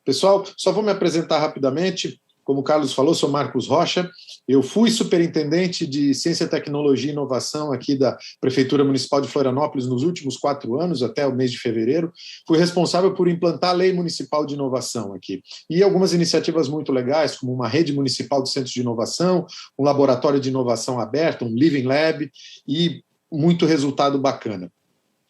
Pessoal, só vou me apresentar rapidamente. Como o Carlos falou, sou Marcos Rocha. Eu fui superintendente de Ciência, Tecnologia e Inovação aqui da Prefeitura Municipal de Florianópolis nos últimos 4 anos, até o mês de fevereiro. Fui responsável por implantar a Lei Municipal de Inovação aqui. E algumas iniciativas muito legais, como uma rede municipal de centros de inovação, um laboratório de inovação aberto, um Living Lab, e muito resultado bacana.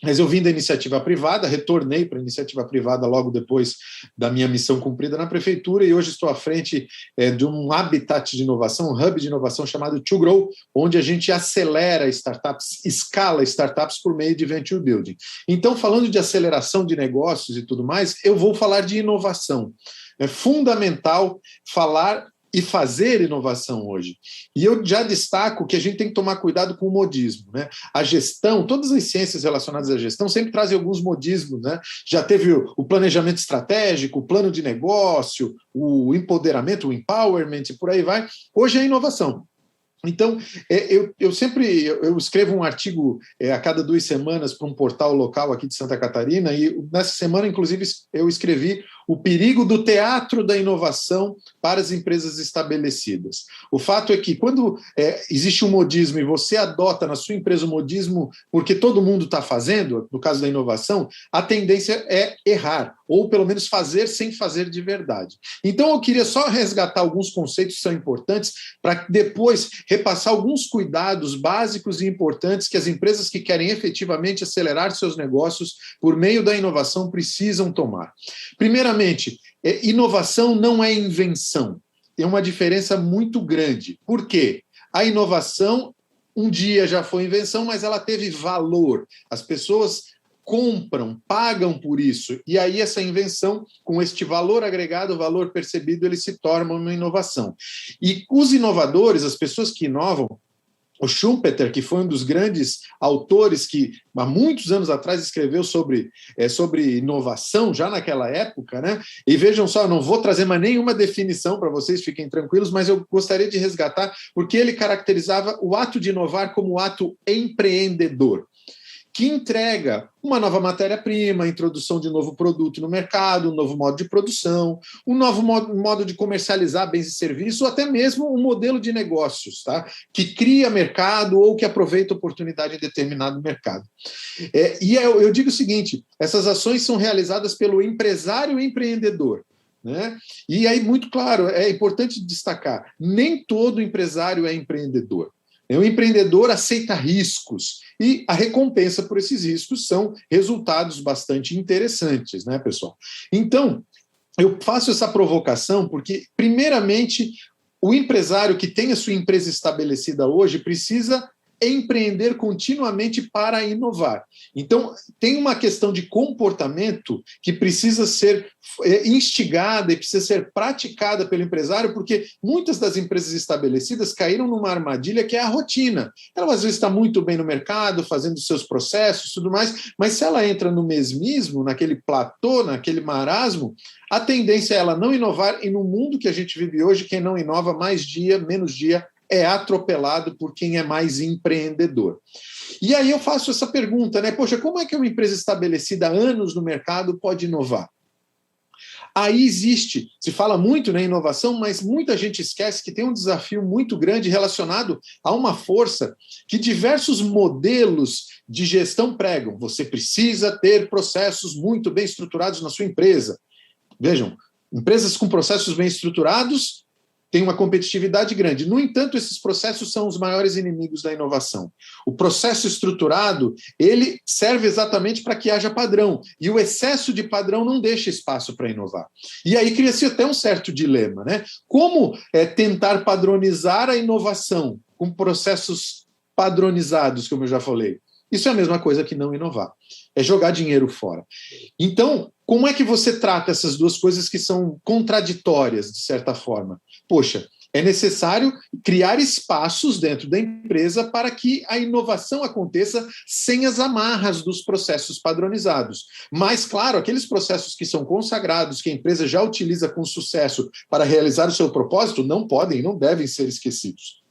Mas eu vim da iniciativa privada, retornei para a iniciativa privada logo depois da minha missão cumprida na prefeitura e hoje estou à frente de um habitat de inovação, um hub de inovação chamado To Grow, onde a gente acelera startups, escala startups por meio de venture building. Então, falando de aceleração de negócios e tudo mais, eu vou falar de inovação. É fundamental falar e fazer inovação hoje. E eu já destaco que a gente tem que tomar cuidado com o modismo, né? A gestão, todas as ciências relacionadas à gestão sempre trazem alguns modismos, né? Já teve o planejamento estratégico, o plano de negócio, o empoderamento, o empowerment, e por aí vai. Hoje é inovação. Então, eu escrevo um artigo a cada 2 semanas para um portal local aqui de Santa Catarina e nessa semana, inclusive, eu escrevi o perigo do teatro da inovação para as empresas estabelecidas. O fato é que quando existe um modismo e você adota na sua empresa o modismo porque todo mundo está fazendo, no caso da inovação, a tendência é errar, ou pelo menos fazer sem fazer de verdade. Então eu queria só resgatar alguns conceitos que são importantes para depois repassar alguns cuidados básicos e importantes que as empresas que querem efetivamente acelerar seus negócios por meio da inovação precisam tomar. Primeiramente, inovação não é invenção. É uma diferença muito grande. Por quê? A inovação, um dia já foi invenção, mas ela teve valor. As pessoas compram, pagam por isso. E aí essa invenção, com este valor agregado, valor percebido, ele se torna uma inovação. E os inovadores, as pessoas que inovam, o Schumpeter, que foi um dos grandes autores que, há muitos anos atrás, escreveu sobre inovação, já naquela época, né? E vejam só, eu não vou trazer mais nenhuma definição para vocês, fiquem tranquilos, mas eu gostaria de resgatar, porque ele caracterizava o ato de inovar como o ato empreendedor, que entrega uma nova matéria-prima, a introdução de um novo produto no mercado, um novo modo de produção, um novo modo de comercializar bens e serviços, ou até mesmo um modelo de negócios, tá? Que cria mercado ou que aproveita oportunidade em determinado mercado. Eu digo o seguinte, essas ações são realizadas pelo empresário empreendedor, né? E aí, muito claro, é importante destacar, nem todo empresário é empreendedor. O empreendedor aceita riscos e a recompensa por esses riscos são resultados bastante interessantes, né, pessoal? Então, eu faço essa provocação porque, primeiramente, o empresário que tem a sua empresa estabelecida hoje precisa empreender continuamente para inovar. Então, tem uma questão de comportamento que precisa ser instigada e precisa ser praticada pelo empresário, porque muitas das empresas estabelecidas caíram numa armadilha que é a rotina. Ela, às vezes, está muito bem no mercado, fazendo seus processos e tudo mais, mas se ela entra no mesmismo, naquele platô, naquele marasmo, a tendência é ela não inovar, e no mundo que a gente vive hoje, quem não inova mais dia, menos dia, é atropelado por quem é mais empreendedor. E aí eu faço essa pergunta, né? Poxa, como é que uma empresa estabelecida há anos no mercado pode inovar? Aí existe, se fala muito em inovação, mas muita gente esquece que tem um desafio muito grande relacionado a uma força que diversos modelos de gestão pregam. Você precisa ter processos muito bem estruturados na sua empresa. Vejam, empresas com processos bem estruturados tem uma competitividade grande. No entanto, esses processos são os maiores inimigos da inovação. O processo estruturado, ele serve exatamente para que haja padrão, e o excesso de padrão não deixa espaço para inovar. E aí cria-se até um certo dilema, né? Como tentar padronizar a inovação com processos padronizados, como eu já falei? Isso é a mesma coisa que não inovar. É jogar dinheiro fora. Então, como é que você trata essas duas coisas que são contraditórias, de certa forma? Poxa, é necessário criar espaços dentro da empresa para que a inovação aconteça sem as amarras dos processos padronizados. Mas, claro, aqueles processos que são consagrados, que a empresa já utiliza com sucesso para realizar o seu propósito, não podem, não devem ser esquecidos.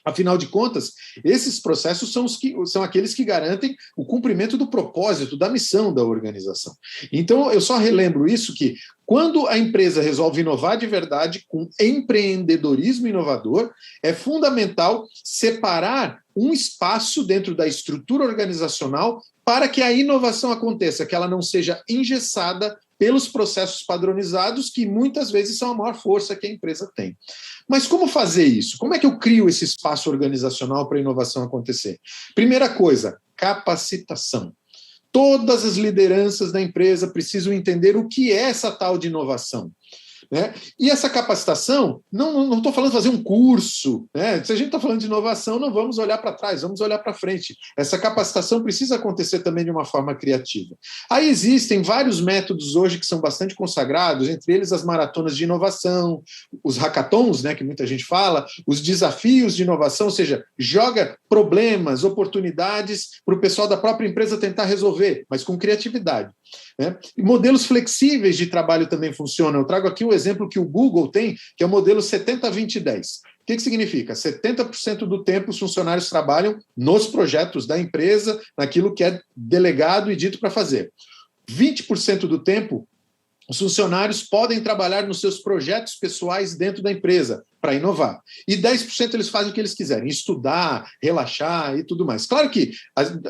Afinal de contas, esses processos são aqueles que garantem o cumprimento do propósito, da missão da organização. Então, eu só relembro isso que, quando a empresa resolve inovar de verdade, com empreendedorismo inovador, é fundamental separar um espaço dentro da estrutura organizacional para que a inovação aconteça, que ela não seja engessada pelos processos padronizados, que muitas vezes são a maior força que a empresa tem. Mas como fazer isso? Como é que eu crio esse espaço organizacional para a inovação acontecer? Primeira coisa, capacitação. Todas as lideranças da empresa precisam entender o que é essa tal de inovação. Né? E essa capacitação, não estou falando de fazer um curso, né? Se a gente está falando de inovação, não vamos olhar para trás, vamos olhar para frente. Essa capacitação precisa acontecer também de uma forma criativa. Aí existem vários métodos hoje que são bastante consagrados, entre eles as maratonas de inovação, os hackathons, né, que muita gente fala, os desafios de inovação, ou seja, joga problemas, oportunidades para o pessoal da própria empresa tentar resolver, mas com criatividade. Né? E modelos flexíveis de trabalho também funcionam. Eu trago aqui o exemplo que o Google tem, que é o modelo 70-20-10. O que significa? 70% do tempo os funcionários trabalham nos projetos da empresa, naquilo que é delegado e dito para fazer. 20% do tempo os funcionários podem trabalhar nos seus projetos pessoais dentro da empresa para inovar. E 10% eles fazem o que eles quiserem, estudar, relaxar e tudo mais. Claro que,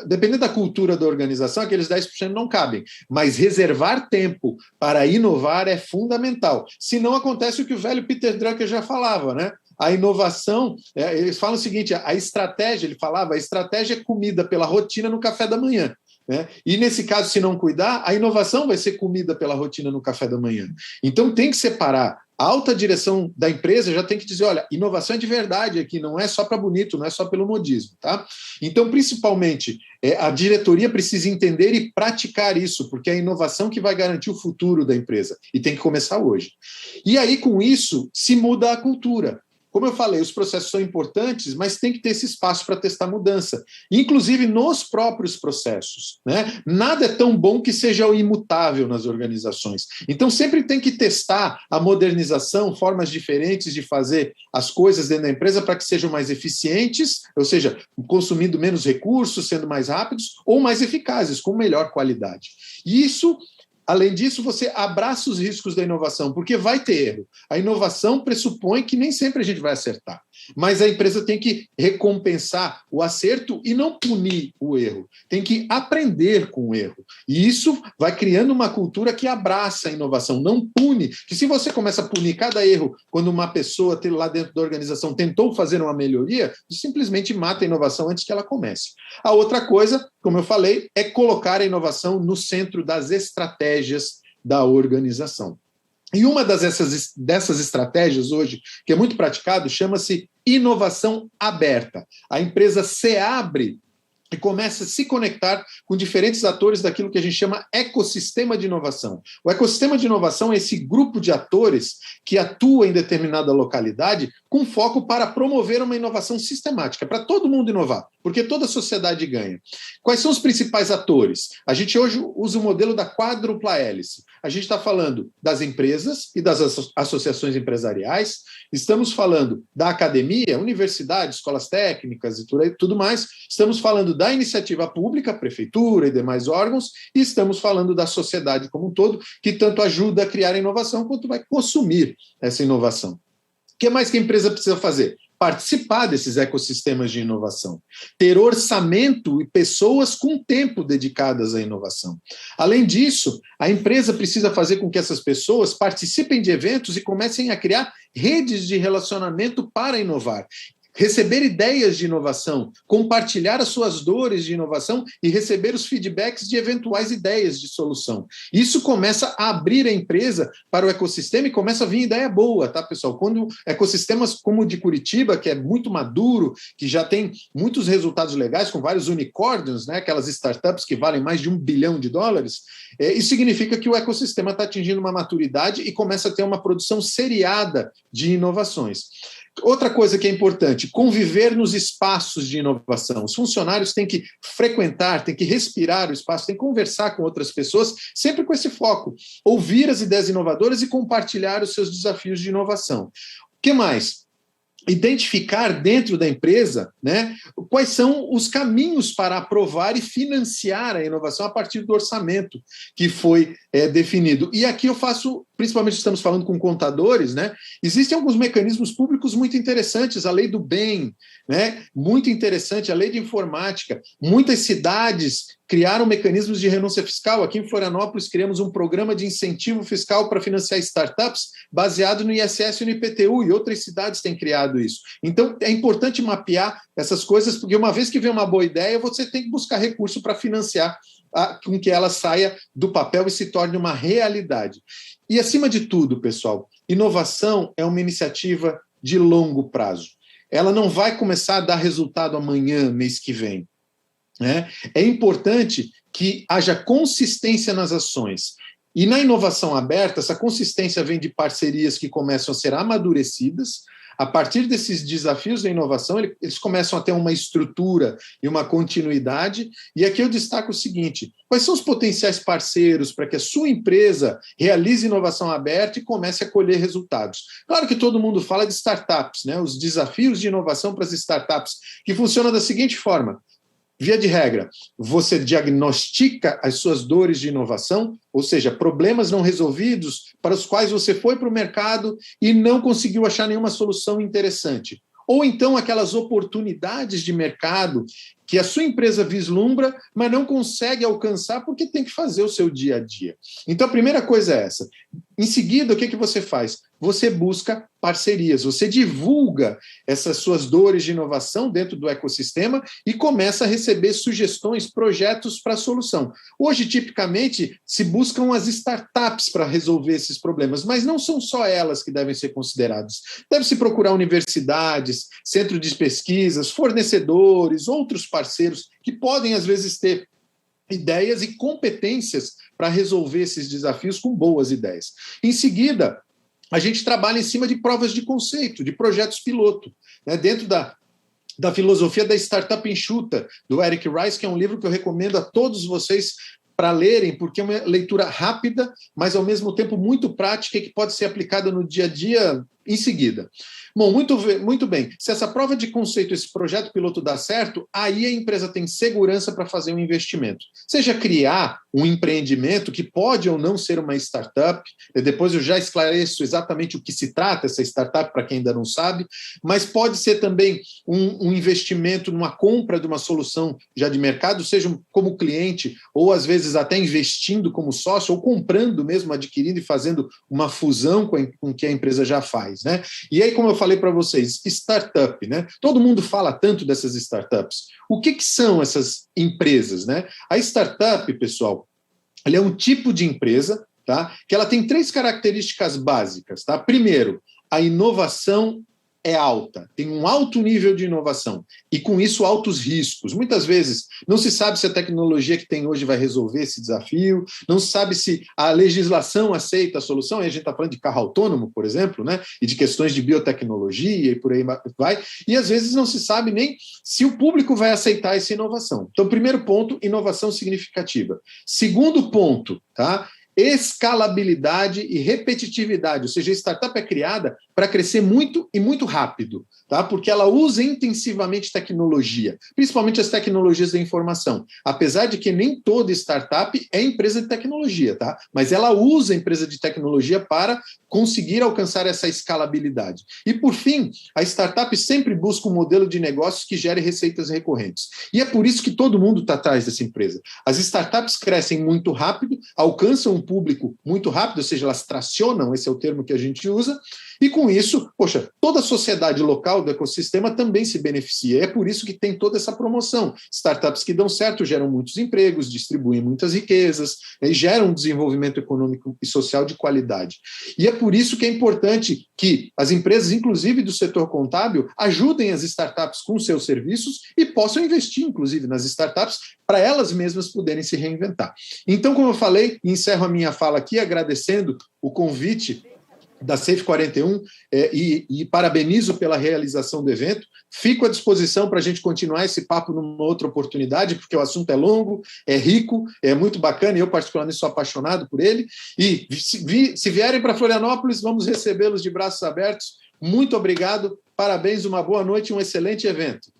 dependendo da cultura da organização, aqueles 10% não cabem, mas reservar tempo para inovar é fundamental. Senão acontece o que o velho Peter Drucker já falava, né? A inovação, eles falam o seguinte, a estratégia, ele falava, a estratégia é comida pela rotina no café da manhã. Né? E, nesse caso, se não cuidar, a inovação vai ser comida pela rotina no café da manhã. Então, tem que separar. A alta direção da empresa já tem que dizer, olha, inovação é de verdade aqui, não é só para bonito, não é só pelo modismo. Tá? Então, principalmente, a diretoria precisa entender e praticar isso, porque é a inovação que vai garantir o futuro da empresa. E tem que começar hoje. E aí, com isso, se muda a cultura. Como eu falei, os processos são importantes, mas tem que ter esse espaço para testar mudança, inclusive nos próprios processos. Né? Nada é tão bom que seja o imutável nas organizações. Então, sempre tem que testar a modernização, formas diferentes de fazer as coisas dentro da empresa para que sejam mais eficientes, ou seja, consumindo menos recursos, sendo mais rápidos, ou mais eficazes, com melhor qualidade. E isso... Além disso, você abraça os riscos da inovação, porque vai ter erro. A inovação pressupõe que nem sempre a gente vai acertar, mas a empresa tem que recompensar o acerto e não punir o erro. Tem que aprender com o erro. E isso vai criando uma cultura que abraça a inovação, não pune. Que se você começa a punir cada erro quando uma pessoa lá dentro da organização tentou fazer uma melhoria, simplesmente mata a inovação antes que ela comece. A outra coisa, como eu falei, é colocar a inovação no centro das estratégias da organização. E uma dessas estratégias hoje, que é muito praticado, chama-se inovação aberta. A empresa se abre e começa a se conectar com diferentes atores daquilo que a gente chama ecossistema de inovação. O ecossistema de inovação é esse grupo de atores que atua em determinada localidade com foco para promover uma inovação sistemática, para todo mundo inovar, porque toda a sociedade ganha. Quais são os principais atores? A gente hoje usa o modelo da quádrupla hélice. A gente está falando das empresas e das associações empresariais, estamos falando da academia, universidades, escolas técnicas e tudo mais, estamos falando da iniciativa pública, prefeitura e demais órgãos, e estamos falando da sociedade como um todo, que tanto ajuda a criar a inovação quanto vai consumir essa inovação. O que mais que a empresa precisa fazer? Participar desses ecossistemas de inovação, ter orçamento e pessoas com tempo dedicadas à inovação. Além disso, a empresa precisa fazer com que essas pessoas participem de eventos e comecem a criar redes de relacionamento para inovar. Receber ideias de inovação, compartilhar as suas dores de inovação e receber os feedbacks de eventuais ideias de solução. Isso começa a abrir a empresa para o ecossistema e começa a vir ideia boa, tá, pessoal? Quando ecossistemas como o de Curitiba, que é muito maduro, que já tem muitos resultados legais, com vários unicórnios, né, aquelas startups que valem mais de $1 bilhão, isso significa que o ecossistema está atingindo uma maturidade e começa a ter uma produção seriada de inovações. Outra coisa que é importante, conviver nos espaços de inovação. Os funcionários têm que frequentar, têm que respirar o espaço, têm que conversar com outras pessoas, sempre com esse foco. Ouvir as ideias inovadoras e compartilhar os seus desafios de inovação. O que mais? identificar dentro da empresa, né, quais são os caminhos para aprovar e financiar a inovação a partir do orçamento que foi definido. E aqui eu faço, principalmente estamos falando com contadores, né, existem alguns mecanismos públicos muito interessantes, a lei do bem, né, muito interessante, a lei de informática. Muitas cidades criaram mecanismos de renúncia fiscal. Aqui em Florianópolis criamos um programa de incentivo fiscal para financiar startups baseado no ISS e no IPTU, e outras cidades têm criado isso. Então, é importante mapear essas coisas, porque uma vez que vem uma boa ideia, você tem que buscar recurso para financiar com que ela saia do papel e se torne uma realidade. E, acima de tudo, pessoal, inovação é uma iniciativa de longo prazo. Ela não vai começar a dar resultado amanhã, mês que vem. Né? É importante que haja consistência nas ações. E na inovação aberta, essa consistência vem de parcerias que começam a ser amadurecidas. A partir desses desafios da inovação, eles começam a ter uma estrutura e uma continuidade. E aqui eu destaco o seguinte: quais são os potenciais parceiros para que a sua empresa realize inovação aberta e comece a colher resultados? Claro que todo mundo fala de startups, né? Os desafios de inovação para as startups, que funcionam da seguinte forma. Via de regra, você diagnostica as suas dores de inovação, ou seja, problemas não resolvidos para os quais você foi para o mercado e não conseguiu achar nenhuma solução interessante. Ou então aquelas oportunidades de mercado que a sua empresa vislumbra, mas não consegue alcançar porque tem que fazer o seu dia a dia. Então, a primeira coisa é essa. Em seguida, o que você faz? Você busca parcerias, você divulga essas suas dores de inovação dentro do ecossistema e começa a receber sugestões, projetos para a solução. Hoje, tipicamente, se buscam as startups para resolver esses problemas, mas não são só elas que devem ser consideradas. Deve-se procurar universidades, centros de pesquisas, fornecedores, outros parceiros que podem, às vezes, ter ideias e competências para resolver esses desafios com boas ideias. Em seguida, a gente trabalha em cima de provas de conceito, de projetos piloto, né? Dentro da filosofia da startup enxuta, do Eric Rice, que é um livro que eu recomendo a todos vocês para lerem, porque é uma leitura rápida, mas ao mesmo tempo muito prática e que pode ser aplicada no dia a dia em seguida. Bom, muito bem. Se essa prova de conceito, esse projeto piloto dá certo, aí a empresa tem segurança para fazer um investimento. Seja criar um empreendimento que pode ou não ser uma startup, depois eu já esclareço exatamente o que se trata essa startup para quem ainda não sabe, mas pode ser também um investimento numa compra de uma solução já de mercado, seja como cliente ou às vezes até investindo como sócio ou comprando mesmo, adquirindo e fazendo uma fusão com o que a empresa já faz, né? E aí, como eu falei para vocês, startup, né? Todo mundo fala tanto dessas startups. O que são essas empresas, né? A startup, pessoal, ela é um tipo de empresa, tá? Que ela tem 3 características básicas, tá? Primeiro, a inovação é alta, tem um alto nível de inovação e, com isso, altos riscos. Muitas vezes não se sabe se a tecnologia que tem hoje vai resolver esse desafio, não se sabe se a legislação aceita a solução, e a gente está falando de carro autônomo, por exemplo, né? E de questões de biotecnologia e por aí vai, e às vezes não se sabe nem se o público vai aceitar essa inovação. Então, primeiro ponto, inovação significativa. Segundo ponto, tá? Escalabilidade e repetitividade, ou seja, a startup é criada para crescer muito e muito rápido, tá? Porque ela usa intensivamente tecnologia, principalmente as tecnologias da informação. Apesar de que nem toda startup é empresa de tecnologia, tá? Mas ela usa a empresa de tecnologia para conseguir alcançar essa escalabilidade. E, por fim, a startup sempre busca um modelo de negócios que gere receitas recorrentes. E é por isso que todo mundo está atrás dessa empresa. As startups crescem muito rápido, alcançam um público muito rápido, ou seja, elas tracionam, esse é o termo que a gente usa, e com isso, poxa, toda a sociedade local do ecossistema também se beneficia. É por isso que tem toda essa promoção. Startups que dão certo geram muitos empregos, distribuem muitas riquezas, e geram um desenvolvimento econômico e social de qualidade. E é por isso que é importante que as empresas, inclusive do setor contábil, ajudem as startups com seus serviços e possam investir, inclusive, nas startups para elas mesmas poderem se reinventar. Então, como eu falei, encerro a minha fala aqui agradecendo o convite da Safe 41 e parabenizo pela realização do evento. Fico à disposição para a gente continuar esse papo numa outra oportunidade, porque o assunto é longo, é rico, é muito bacana e eu particularmente sou apaixonado por ele. E se vierem para Florianópolis, vamos recebê-los de braços abertos. Muito obrigado, parabéns, uma boa noite e um excelente evento.